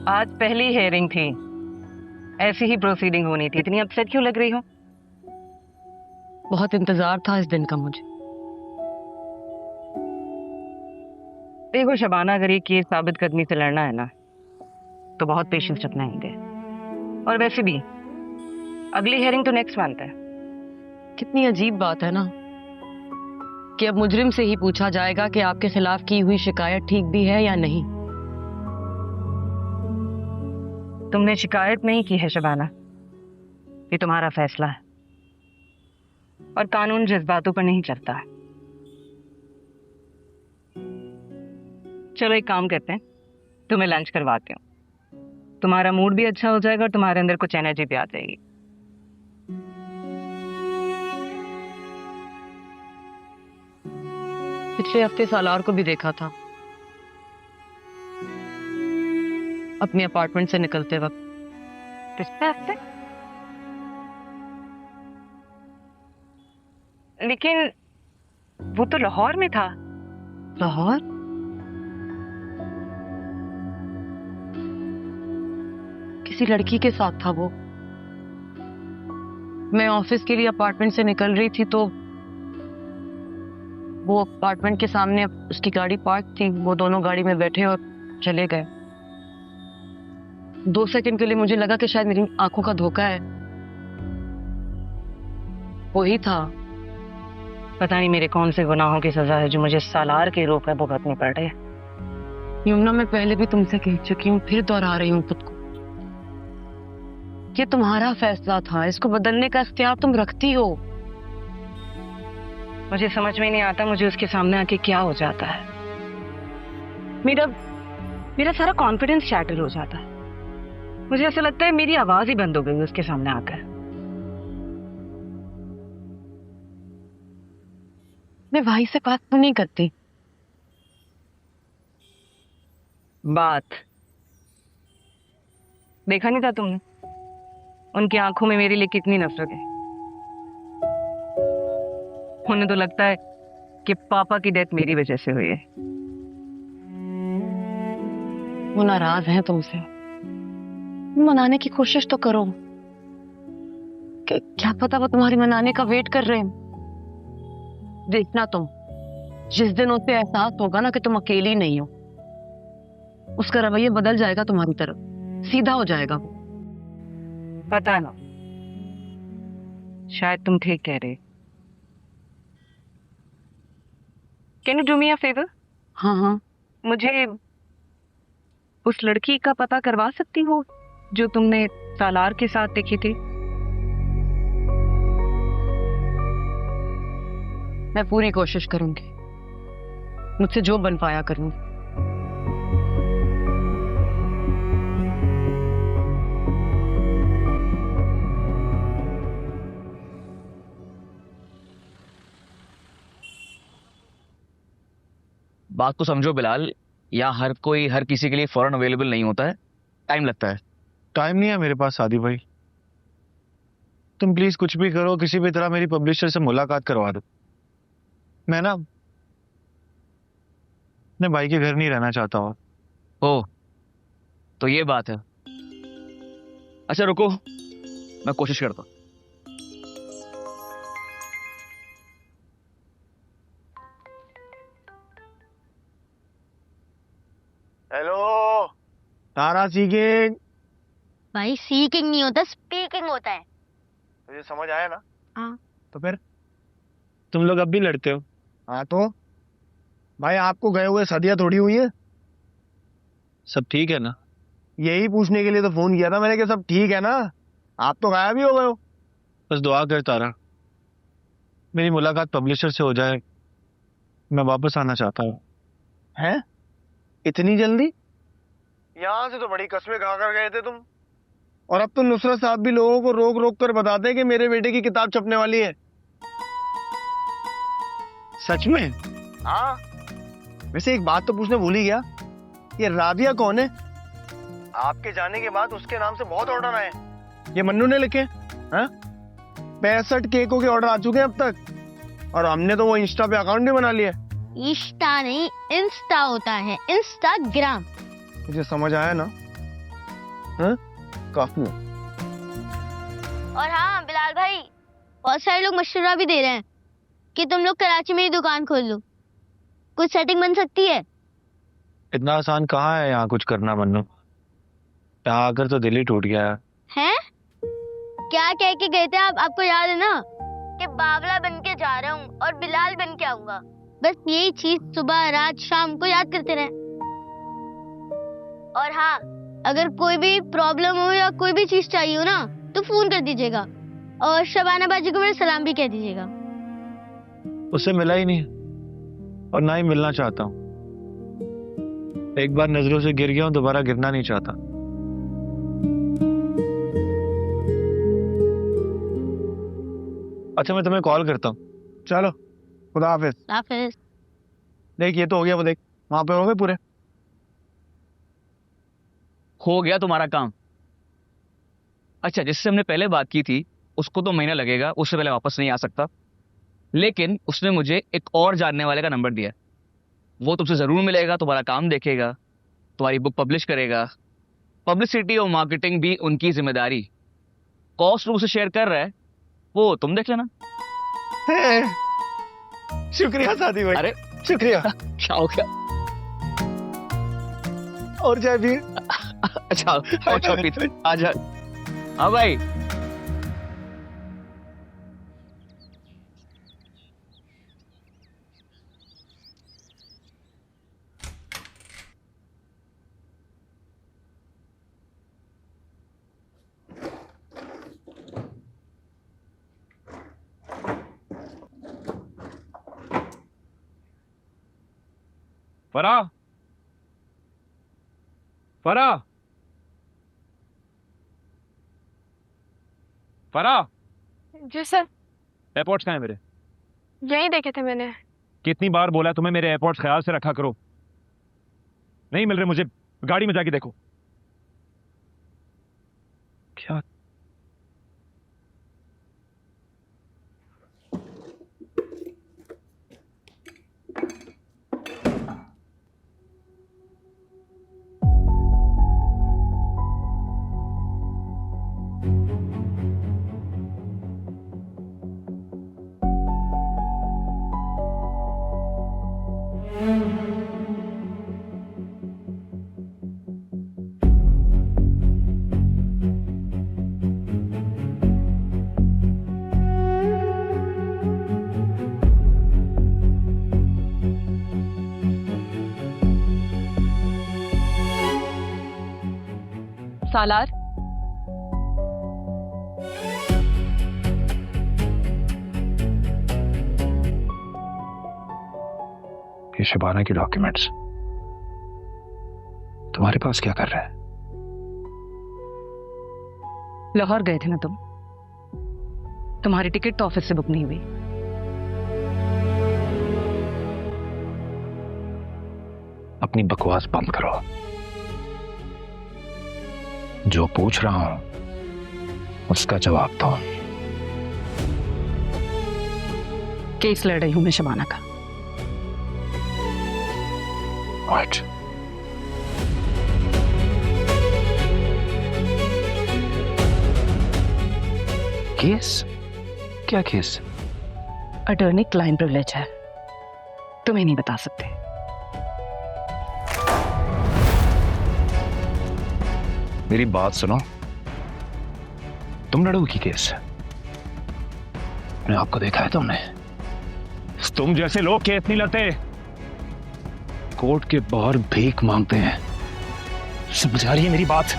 आज पहली हेयरिंग थी, ऐसी ही प्रोसीडिंग होनी थी। इतनी अपसेट क्यों लग रही हो? बहुत इंतजार था इस दिन का मुझे। देखो शबाना, अगर ये केस साबित कदमी से लड़ना है ना तो बहुत पेशेंस रखना है। और वैसे भी अगली हेयरिंग तो नेक्स्ट मंथ है। कितनी अजीब बात है ना कि अब मुजरिम से ही पूछा जाएगा कि आपके खिलाफ की हुई शिकायत ठीक भी है या नहीं। तुमने शिकायत नहीं की है शबाना, ये तुम्हारा फैसला है और कानून जज्बातों पर नहीं चलता है। चलो एक काम करते हैं, तुम्हें लंच करवाती हूँ। तुम्हारा मूड भी अच्छा हो जाएगा और तुम्हारे अंदर कुछ एनर्जी भी आ जाएगी। पिछले हफ्ते सालार को भी देखा था अपने अपार्टमेंट से निकलते वक्त। पिछले हफ्ते? लेकिन वो तो लाहौर में था। लाहौर? किसी लड़की के साथ था वो। मैं ऑफिस के लिए अपार्टमेंट से निकल रही थी तो वो अपार्टमेंट के सामने उसकी गाड़ी पार्क थी। वो दोनों गाड़ी में बैठे और चले गए। 2 सेकंड के लिए मुझे लगा कि शायद मेरी आंखों का धोखा है। वही था। पता नहीं मेरे कौन से गुनाहों की सजा है जो मुझे सालार के रूप में भुगतनी पड़ रही है। यमुना, मैं पहले भी तुमसे कह चुकी हूँ, फिर दोहरा रही हूँ खुद को। ये तुम्हारा फैसला था, इसको बदलने का इख्तियार तुम रखती हो। मुझे समझ में नहीं आता मुझे उसके सामने आके क्या हो जाता है। मेरा सारा कॉन्फिडेंस शैटर हो जाता है। मुझे ऐसा लगता है मेरी आवाज ही बंद हो गई उसके सामने आकर। मैं भाई से बात क्यों नहीं करती? बात देखा नहीं था तुमने? उनकी आंखों में मेरे लिए कितनी नफरत है। उन्हें तो लगता है कि पापा की डेथ मेरी वजह से हुई है। वो नाराज हैं तुमसे। मनाने की कोशिश तो करो। क्या पता वो तुम्हारी मनाने का वेट कर रहे हैं। देखना तुम, जिस दिन उसे एहसास होगा ना कि तुम अकेली नहीं हो, उसका रवैया बदल जाएगा तुम्हारी तरफ, सीधा हो जाएगा वो। पता ना, शायद तुम ठीक कह रहे। Can you do me a favour? हाँ हाँ। मुझे उस लड़की का पता करवा सकती हो जो तुमने सालार के साथ देखी थी? मैं पूरी कोशिश करूंगी, मुझसे जो बन पाया करूंगी। बात को समझो बिलाल, यहाँ हर कोई हर किसी के लिए फौरन अवेलेबल नहीं होता है, टाइम लगता है। टाइम नहीं है मेरे पास सादी भाई। तुम प्लीज कुछ भी करो, किसी भी तरह मेरी पब्लिशर से मुलाकात करवा दो। मैं ना अपने भाई के घर नहीं रहना चाहता हूँ। ओ, तो ये बात है। अच्छा रुको, मैं कोशिश करता हूँ। हेलो तारा सीकिंग। भाई सीकिंग नहीं होता, स्पीकिंग होता है। तुझे समझ आया ना? हाँ। तो फिर तुम लोग अब भी लड़ते हो? हाँ तो भाई, आपको गए हुए सदियां थोड़ी हुई है। सब ठीक है ना? यही पूछने के लिए तो फोन किया था मैंने कि सब ठीक है ना। आप तो गायब ही हो गए हो। बस दुआ कर तारा, मेरी मुलाकात पब्लिशर से हो जाए। मैं वापस आना चाहता हूँ। हैं? इतनी जल्दी? यहाँ से तो बड़ी कस्में खा कर गए थे तुम। और अब तो नुसरत साहब भी लोगों को रोक रोक कर बताते हैं कि मेरे बेटे की किताब छपने वाली है। सच में? हाँ। वैसे एक बात तो पूछने भूल ही गया, ये राबिया कौन है? आपके जाने के बाद उसके नाम से बहुत ऑर्डर आए। ये मन्नू ने लिखे। हाँ? 65 केकों के ऑर्डर आ चुके हैं अब तक, और हमने तो वो इंस्टा पे अकाउंट भी बना लिया। इंस्टा नहीं, इंस्टा होता है, इंस्टाग्राम। मुझे समझ आया ना, हाँ काफी है। और हाँ बिलाल भाई, बहुत सारे लोग मशवरा भी दे रहे हैं कि तुम लोग कराची में ही दुकान खोल लो, कुछ सेटिंग बन सकती है। इतना आसान कहाँ है यहाँ कुछ करना मन्नू, यहाँ आकर तो दिल ही टूट गया है। हैं? क्या कह के गए थे आप? आपको याद है ना कि बावला बन के जा रहा हूँ और बिलाल बन के आऊंगा। बस यही चीज सुबह रात शाम को याद करते रहे। और हाँ, अगर कोई भी प्रॉब्लम हो या कोई भी चीज चाहिए हो ना तो फोन कर दीजिएगा, और शबाना बाजी को मेरा सलाम भी कह दीजिएगा। उससे मिला ही नहीं और ना ही मिलना चाहता हूँ। एक बार नजरों से गिर गया हूँ, दोबारा गिरना नहीं चाहता। अच्छा मैं तुम्हें कॉल करता हूँ। चलो खुदा हाफिज। हाफिज। देख ये तो हो गया, वो देख वहां पे हो गए पूरे। हो गया तुम्हारा काम। अच्छा, जिससे हमने पहले बात की थी उसको तो महीना लगेगा, उससे पहले वापस नहीं आ सकता, लेकिन उसने मुझे एक और जानने वाले का नंबर दिया। वो तुमसे जरूर मिलेगा, तुम्हारा काम देखेगा, तुम्हारी बुक पब्लिश करेगा। पब्लिसिटी और मार्केटिंग भी उनकी जिम्मेदारी। कॉस्ट उसे शेयर कर रहा है, वो तुम देख लेना। शुक्रिया साथी भाई। अरे शुक्रिया। क्या हो गया? और चाय भी। अच्छा और चाय पीते आजा। हाँ भाई। फराह, फराह, फराह, जी सर, एयरपोर्ट्स कहाँ हैं मेरे? यही देखे थे मैंने। कितनी बार बोला तुम्हें मेरे एयरपोर्ट्स ख्याल से रखा करो। नहीं मिल रहे मुझे, गाड़ी में जाके देखो। क्या सालार, ये शबाना की डॉक्यूमेंट्स तुम्हारे पास क्या कर रहे हैं? लाहौर गए थे ना तुम, तुम्हारी टिकट तो ऑफिस से बुक नहीं हुई। अपनी बकवास बंद करो। जो पूछ रहा हूं उसका जवाब दो। केस लड़ रही हूं मैं शबाना का। What? केस? क्या केस? अटॉर्नी क्लाइंट प्रिविलेज है, तुम्हें नहीं बता सकते। मेरी बात सुनो, तुम लड़ोगी केस? मैं आपको देखा है तुमने? तुम जैसे लोग केस नहीं लड़ते, कोर्ट के बाहर भीख मांगते हैं। समझ आ रही है मेरी बात?